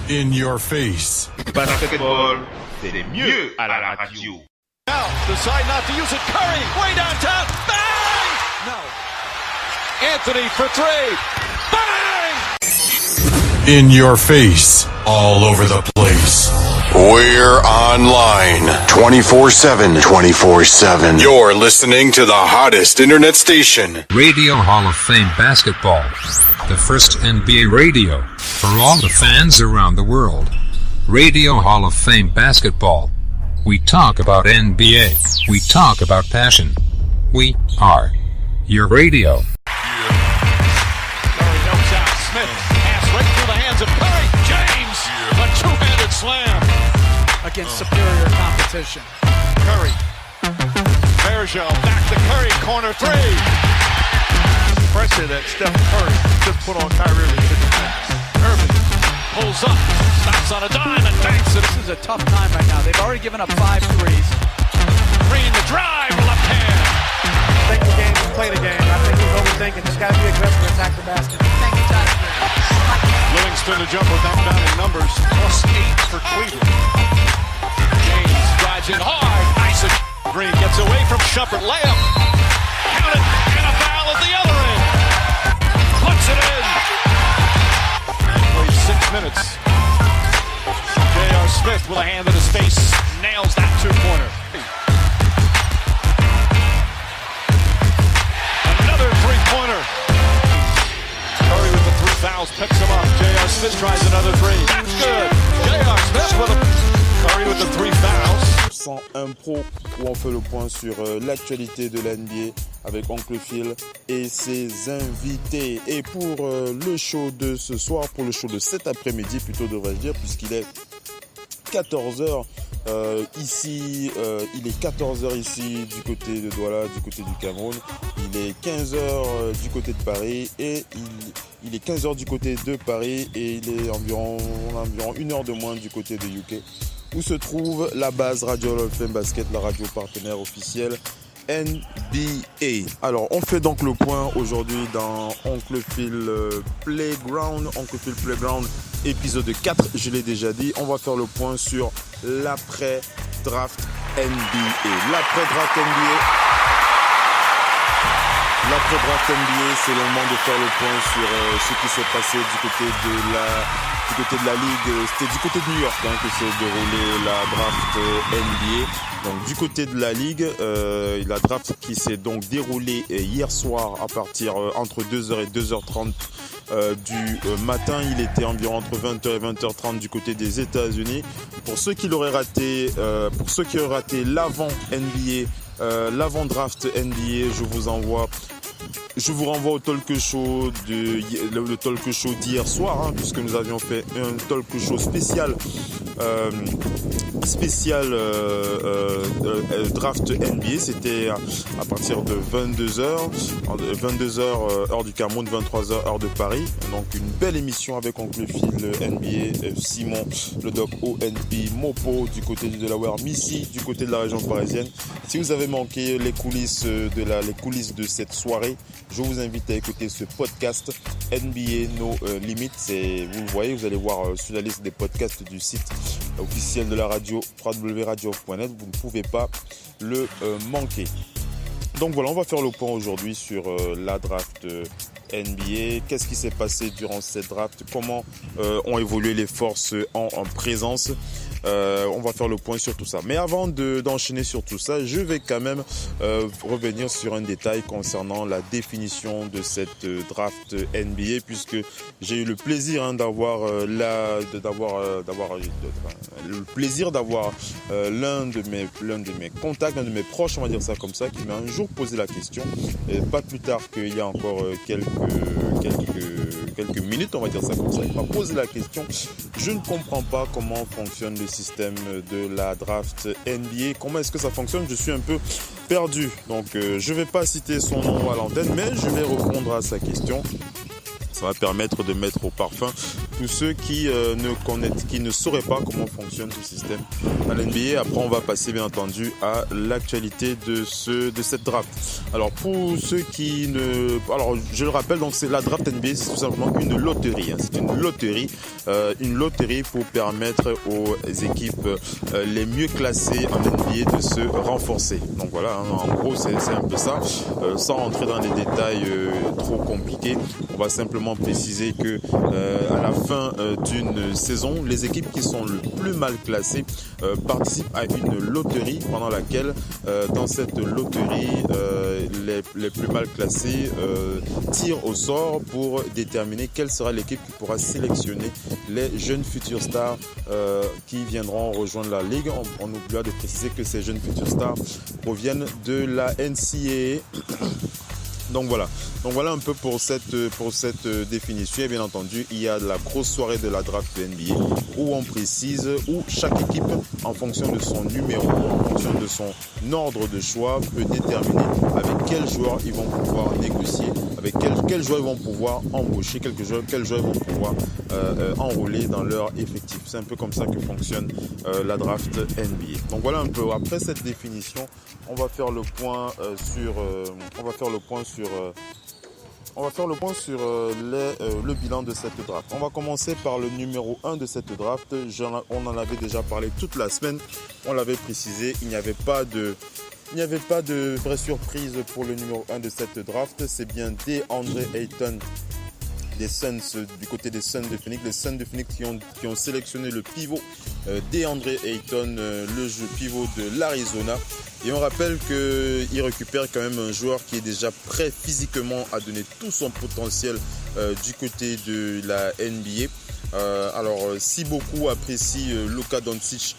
In your face. Basketball, c'est mieux à la radio. Now, decide not to use it. Curry, way downtown. Bang! No. Anthony for three. Bang! In your face. All over the place. We're online 24/7. 24/7. You're listening to the hottest internet station. Radio Hall of Fame Basketball. The first NBA radio for all the fans around the world. Radio Hall of Fame Basketball. We talk about NBA. We talk about passion. We are your radio. Curry helps out. Smith pass right through the hands of Curry. James, a two-handed slam against superior competition. Curry. Bergeron back to Curry, corner three. Pressure that Steph Curry just put on Kyrie Irving pulls up, stops on a dime and banks it. This is a tough time right now. They've already given up 5 threes. Green the drive, left hand. Think the game, play the game. I think he's overthinking. Just got to be aggressive and attack the basket. Livingston the jumper down in numbers. +8 for Cleveland. James drives in hard. Nice. Green gets away from Shumpert. Layup. Count it. And a foul at the other end. Puts it in. Plays 6 minutes. J.R. Smith with a hand in his face. Nails that two-pointer. Another three-pointer. Curry with the 3 fouls, picks him up. J.R. Smith tries another three. That's good. J.R. Smith with a Curry with the 3 fouls. 101 Pro, où on fait le point sur l'actualité de la NBA avec Oncle Phil et ses invités. Et pour le show de ce soir, pour le show de cet après-midi plutôt devrais-je dire, puisqu'il est 14h ici, il est 14h ici du côté de Douala, du côté du Cameroun, il est 15h du côté de Paris et il est 15h du côté de Paris et il est environ 1 heure de moins du côté de UK, où se trouve la base Radio Hall of Fame Basket, la radio partenaire officielle NBA. Alors on fait donc le point aujourd'hui dans Oncle Phil Playground, Oncle Phil Playground épisode 4, je l'ai déjà dit. On va faire le point sur l'après-draft NBA. L'après-draft NBA, c'est le moment de faire le point sur ce qui s'est passé du côté de la ligue. C'était du côté de New York que s'est déroulée la draft NBA. Donc du côté de la ligue, la draft qui s'est donc déroulée hier soir à partir entre 2h et 2h30 du matin. Il était environ entre 20h et 20h30 du côté des États-Unis. Pour ceux qui l'auraient raté, l'avant NBA, l'avant draft NBA, je vous renvoie au talk show le talk show d'hier soir, puisque nous avions fait un talk show spécial draft NBA. C'était à partir de 22h heure du Cameroun, 23h heure de Paris. Donc une belle émission avec Oncle Phil NBA, Simon, le doc ONP, Mopo du côté du Delaware, Missy du côté de la région parisienne. Si vous avez manqué les coulisses de cette soirée, je vous invite à écouter ce podcast NBA No Limit. Vous le voyez, vous allez voir sur la liste des podcasts du site officiel de la radio www.radio.net. Vous ne pouvez pas le manquer. Donc voilà, on va faire le point aujourd'hui sur la draft NBA. Qu'est-ce qui s'est passé durant cette draft? Comment ont évolué les forces en présence? On va faire le point sur tout ça. Mais avant d'enchaîner sur tout ça, je vais quand même revenir sur un détail concernant la définition de cette draft NBA, puisque j'ai eu le plaisir d'avoir l'un de mes contacts, l'un de mes proches, on va dire ça comme ça, qui m'a un jour posé la question, et pas plus tard qu'il y a encore quelques minutes, on va dire ça comme ça. Il m'a posé la question. Je ne comprends pas comment fonctionne le système de la draft NBA. Comment est-ce que ça fonctionne? Je suis un peu perdu. Donc, je ne vais pas citer son nom à l'antenne, mais je vais répondre à sa question. Ça va permettre de mettre au parfum tous ceux qui ne sauraient pas comment fonctionne ce système à l'NBA. Après, on va passer bien entendu à l'actualité de cette draft. Alors pour ceux qui ne... Alors je le rappelle, donc c'est la draft NBA, c'est tout simplement une loterie. C'est une loterie pour permettre aux équipes les mieux classées en NBA de se renforcer. Donc voilà, en gros c'est un peu ça. Sans rentrer dans les détails trop compliqués, on va simplement préciser que à la fin d'une saison, les équipes qui sont le plus mal classées participent à une loterie pendant laquelle, dans cette loterie, les plus mal classés tirent au sort pour déterminer quelle sera l'équipe qui pourra sélectionner les jeunes futurs stars qui viendront rejoindre la ligue. On oubliera de préciser que ces jeunes futurs stars proviennent de la NCAA. Donc voilà un peu pour cette définition. Et bien entendu, il y a la grosse soirée de la draft de NBA où on précise, où chaque équipe, en fonction de son numéro, en fonction de son ordre de choix, peut déterminer avec quels joueurs ils vont pouvoir négocier, avec quels joueurs ils vont pouvoir embaucher, quels joueurs ils vont pouvoir enrôler dans leur effectif. C'est un peu comme ça que fonctionne la draft NBA. Donc voilà un peu. Après cette définition, on va faire le point sur le bilan de cette draft. On va commencer par le numéro 1 de cette draft. On en avait déjà parlé toute la semaine. On l'avait précisé, il n'y avait pas de vraie surprise pour le numéro 1 de cette draft. C'est bien DeAndre Ayton des Suns, du côté des Suns de Phoenix. Les Suns de Phoenix qui ont sélectionné le pivot DeAndre Ayton, le jeu pivot de l'Arizona. Et on rappelle qu'il récupère quand même un joueur qui est déjà prêt physiquement à donner tout son potentiel du côté de la NBA. Alors, si beaucoup apprécient Luka Doncic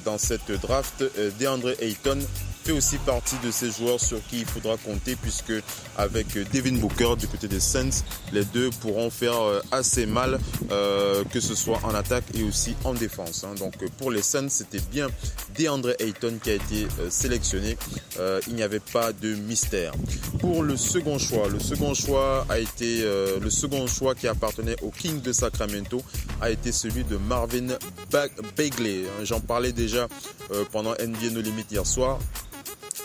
dans cette draft, DeAndre Ayton fait aussi partie de ces joueurs sur qui il faudra compter, puisque avec Devin Booker du côté des Suns, les deux pourront faire assez mal, que ce soit en attaque et aussi en défense. Donc pour les Suns, c'était bien DeAndre Ayton qui a été sélectionné. Il n'y avait pas de mystère. Pour le second choix qui appartenait aux Kings de Sacramento a été celui de Marvin Bagley. J'en parlais déjà pendant NBA No Limit hier soir,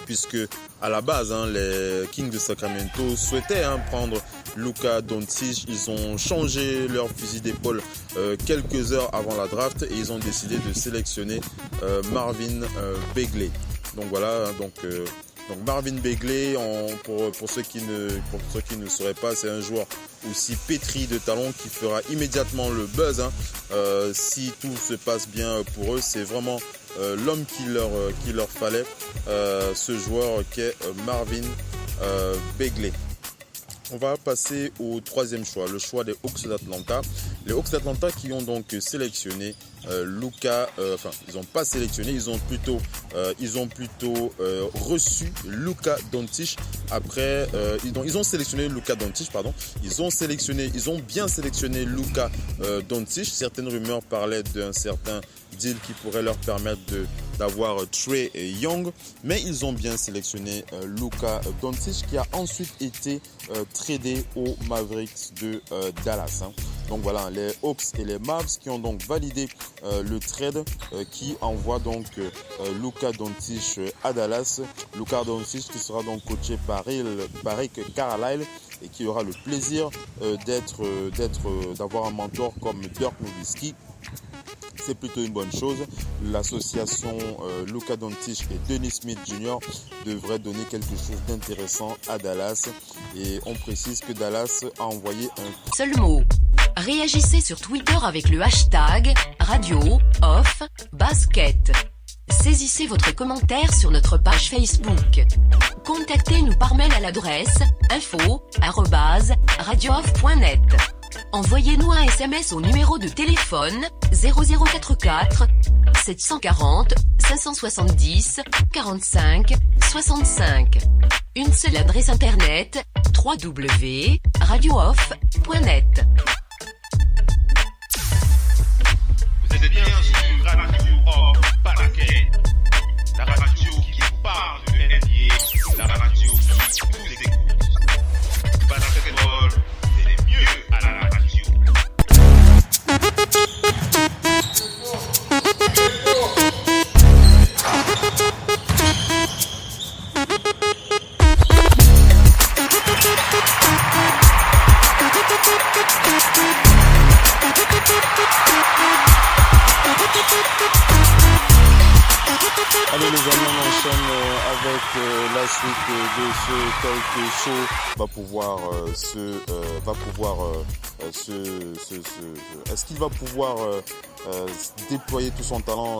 puisque à la base, les Kings de Sacramento souhaitaient prendre Luka Doncic. Ils ont changé leur fusil d'épaule quelques heures avant la draft et ils ont décidé de sélectionner Marvin Bagley. Donc voilà, donc Marvin Bagley, pour ceux qui ne sauraient pas, c'est un joueur aussi pétri de talent qui fera immédiatement le buzz. Si tout se passe bien pour eux, c'est vraiment l'homme qu'il leur fallait, ce joueur qui est Marvin Bagley. On va passer au troisième choix, le choix des Hawks d'Atlanta. Les Hawks d'Atlanta qui ont donc sélectionné ils n'ont pas sélectionné, ils ont plutôt reçu Luka Doncic. Après, ils ont sélectionné Luka Doncic, pardon. Ils ont bien sélectionné Luka Doncic. Certaines rumeurs parlaient d'un certain deal qui pourrait leur permettre d'avoir Trae Young, mais ils ont bien sélectionné Luka Doncic, qui a ensuite été tradé aux Mavericks de Dallas. Donc voilà, les Hawks et les Mavs qui ont donc validé le trade qui envoie donc Luka Doncic à Dallas. Luka Doncic qui sera donc coaché par Rick Carlisle et qui aura le plaisir d'avoir un mentor comme Dirk Nowitzki. C'est plutôt une bonne chose. L'association Luka Doncic et Dennis Smith Jr. devrait donner quelque chose d'intéressant à Dallas. Et on précise que Dallas a envoyé un... Seul mot. Réagissez sur Twitter avec le hashtag radio_off_basket. Saisissez votre commentaire sur notre page Facebook. Contactez-nous par mail à l'adresse info@radiooff.net. Envoyez-nous un SMS au numéro de téléphone 0044 740 570 45 65. Une seule adresse internet www.radiooff.net. Vous êtes bien sur Radio Off Basket, la radio qui parle de NBA, la radio qui vous écoute. Basketball, c'est mieux à la radio. Allez les amis, on enchaîne avec la suite de ce talk show. Est-ce qu'il va pouvoir déployer tout son talent,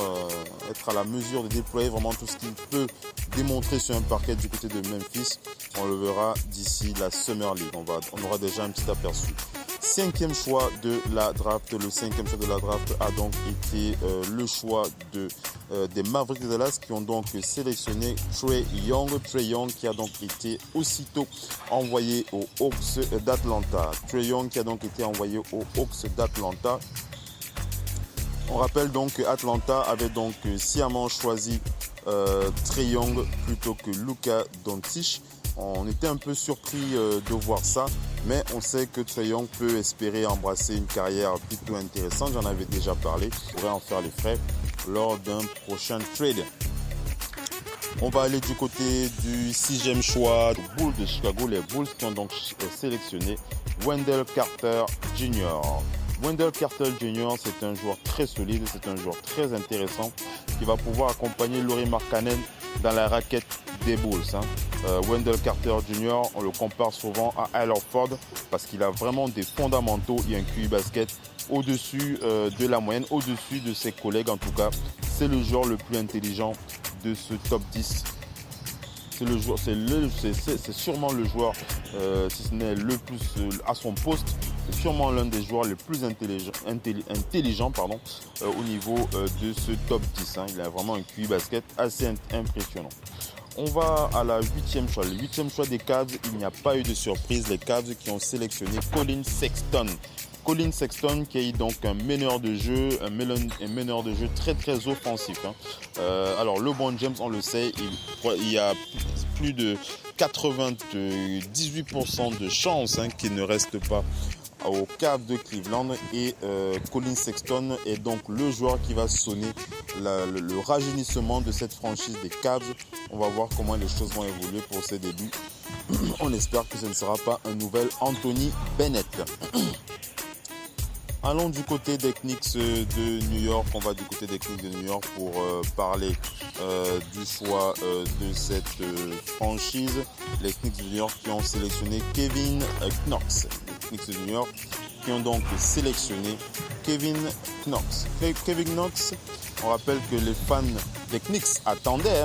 être à la mesure de déployer vraiment tout ce qu'il peut démontrer sur un parquet du côté de Memphis? On le verra d'ici la Summer League. On aura déjà un petit aperçu. Cinquième choix de la draft. Le cinquième choix de la draft a donc été le choix des Mavericks de Dallas qui ont donc sélectionné Trae Young. Trae Young qui a donc été aussitôt envoyé aux Hawks d'Atlanta. Trae Young qui a donc été envoyé aux Hawks d'Atlanta. On rappelle donc que Atlanta avait donc sciemment choisi Trae Young plutôt que Luka Doncic. On était un peu surpris de voir ça, mais on sait que Trae Young peut espérer embrasser une carrière plutôt intéressante. J'en avais déjà parlé. Il pourrait en faire les frais lors d'un prochain trade. On va aller du côté du sixième choix, les Bulls de Chicago, les Bulls qui ont donc sélectionné Wendell Carter Jr. Wendell Carter Jr. c'est un joueur très solide, c'est un joueur très intéressant qui va pouvoir accompagner Lauri Markkanen dans la raquette des Bulls. Wendell Carter Jr., on le compare souvent à Al Horford parce qu'il a vraiment des fondamentaux et un QI basket au-dessus de la moyenne, au-dessus de ses collègues en tout cas. C'est le joueur le plus intelligent de ce top 10. C'est sûrement le joueur, si ce n'est le plus à son poste, c'est sûrement l'un des joueurs les plus intelligents au niveau de ce top 10. Il a vraiment un QI basket assez impressionnant. On va à la huitième choix. Le huitième choix des Cavs, il n'y a pas eu de surprise. Les Cavs qui ont sélectionné Collin Sexton. Collin Sexton qui est donc un meneur de jeu, un meneur de jeu très très offensif. Alors LeBron James, on le sait, il y a plus de 98% de chances qu'il ne reste pas aux Cavs de Cleveland et Collin Sexton est donc le joueur qui va sonner le rajeunissement de cette franchise des Cavs. On va voir comment les choses vont évoluer pour ses débuts. On espère que ce ne sera pas un nouvel Anthony Bennett. Allons du côté des Knicks de New York. On va du côté des Knicks de New York pour parler du choix de cette franchise. Les Knicks de New York qui ont sélectionné Kevin Knox. Les Knicks de New York qui ont donc sélectionné Kevin Knox. Kevin Knox, on rappelle que les fans des Knicks attendaient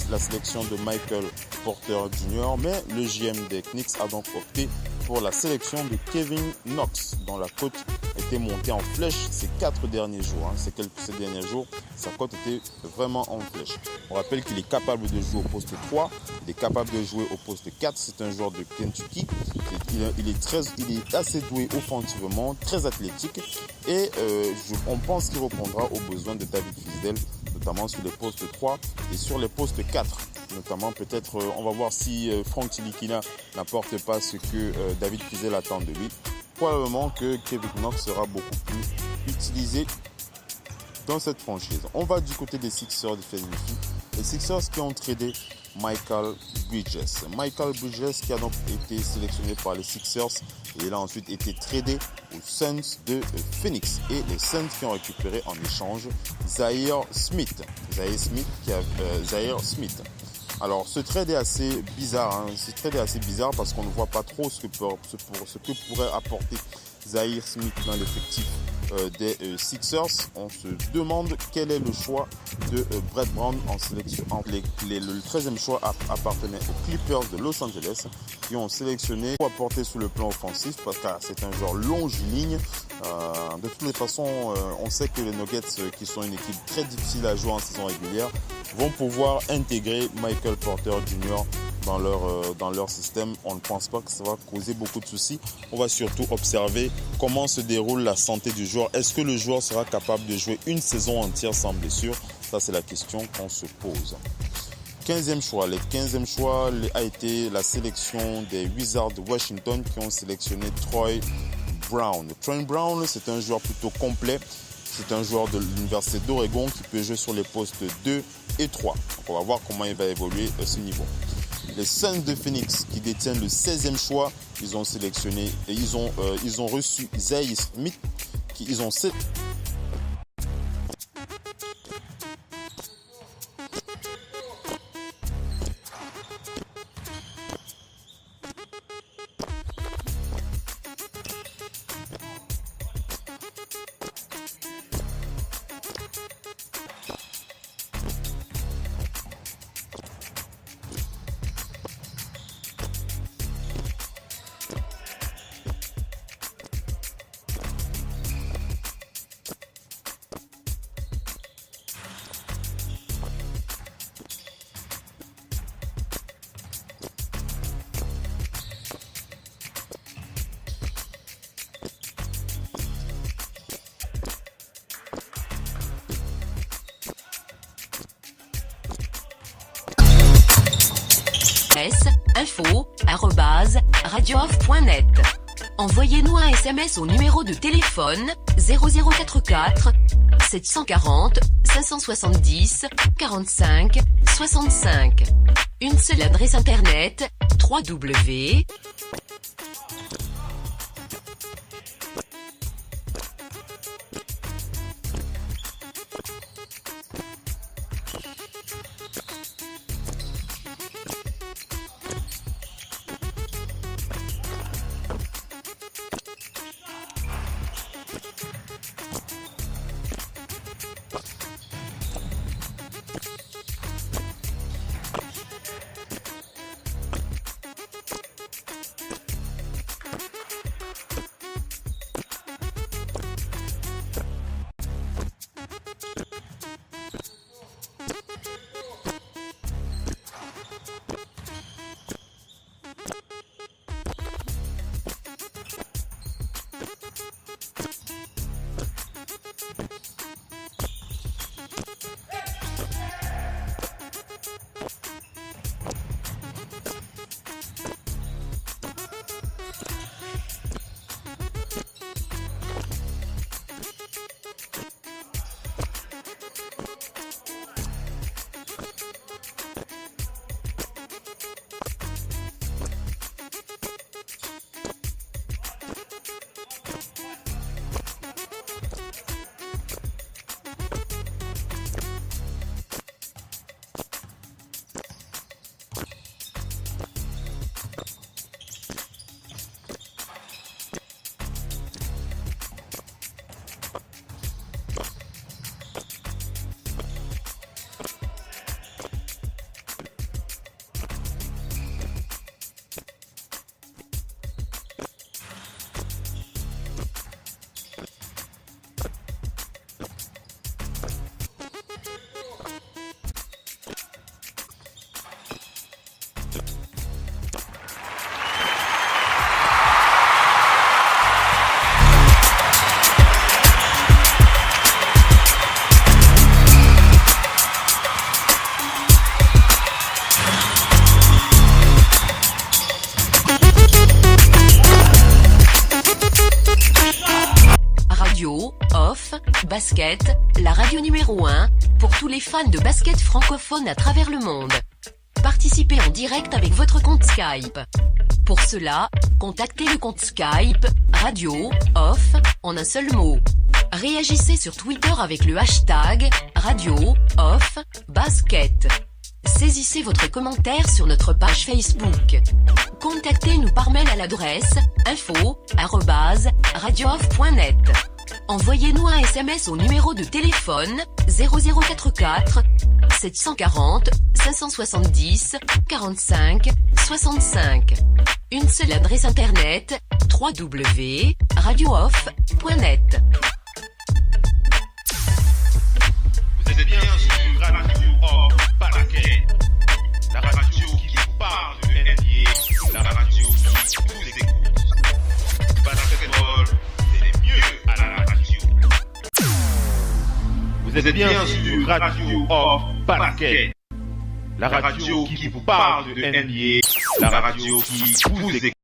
la sélection de Michael Porter Jr. Mais le GM des Knicks a donc opté pour la sélection de Kevin Knox, dont la cote était montée en flèche ces 4 derniers jours. Ces derniers jours, sa cote était vraiment en flèche. On rappelle qu'il est capable de jouer au poste 3, il est capable de jouer au poste 4. C'est un joueur de Kentucky. Il est assez doué offensivement, très athlétique. Et on pense qu'il répondra aux besoins de David Fizdale, notamment sur les postes 3 et sur les postes 4. Notamment peut-être, on va voir si Frank Ntilikina n'apporte pas ce que David Fizdale attend de lui. Probablement que Kevin Knox sera beaucoup plus utilisé dans cette franchise. On va du côté des Sixers de Philadelphie. Les Sixers qui ont tradé Michael Bridges. Michael Bridges qui a donc été sélectionné par les Sixers et il a ensuite été tradé aux Suns de Phoenix. Et les Suns qui ont récupéré en échange Zhaire Smith. Alors ce trade est assez bizarre. Ce trade est assez bizarre parce qu'on ne voit pas trop ce que pourrait apporter Zhaire Smith dans l'effectif des Sixers. On se demande quel est le choix de Brett Brown en sélection. Le 13e choix appartenait aux Clippers de Los Angeles qui ont sélectionné pour apporter sur le plan offensif parce que c'est un joueur longiligne. De toutes les façons, on sait que les Nuggets, qui sont une équipe très difficile à jouer en saison régulière, vont pouvoir intégrer Michael Porter Jr. dans leur système. On ne pense pas que ça va causer beaucoup de soucis. On va surtout observer comment se déroule la santé du joueur. Est-ce que le joueur sera capable de jouer une saison entière sans blessure? Ça, c'est la question qu'on se pose. 15e choix. Le 15e choix a été la sélection des Wizards de Washington qui ont sélectionné Troy Brown. Troy Brown, c'est un joueur plutôt complet. C'est un joueur de l'Université d'Oregon qui peut jouer sur les postes 2 et 3. Donc on va voir comment il va évoluer à ce niveau. les Suns de Phoenix qui détiennent le 16e choix. Ils ont sélectionné et ils ont reçu Zay Smith ils ont 7. info@radiooff.net. Envoyez-nous un SMS au numéro de téléphone 0044 740 570 45 65. Une seule adresse internet www. Basket, la radio numéro 1, pour tous les fans de basket francophone à travers le monde. Participez en direct avec votre compte Skype. Pour cela, contactez le compte Skype, Radio Off, en un seul mot. Réagissez sur Twitter avec le hashtag Radio Off Basket. Saisissez votre commentaire sur notre page Facebook. Contactez-nous par mail à l'adresse info@radiooff.net. Envoyez-nous un SMS au numéro de téléphone 0044 740 570 45 65. Une seule adresse internet www.radiooff.net. Vous êtes bien sur Radio Off Paraquet, la radio qui vous parle de NBA, la radio qui vous écoute. Basketball, c'est mieux à la radio. Vous êtes bien sur Radio Off Paraquet, la radio qui vous parle de NBA, la radio qui vous écoute.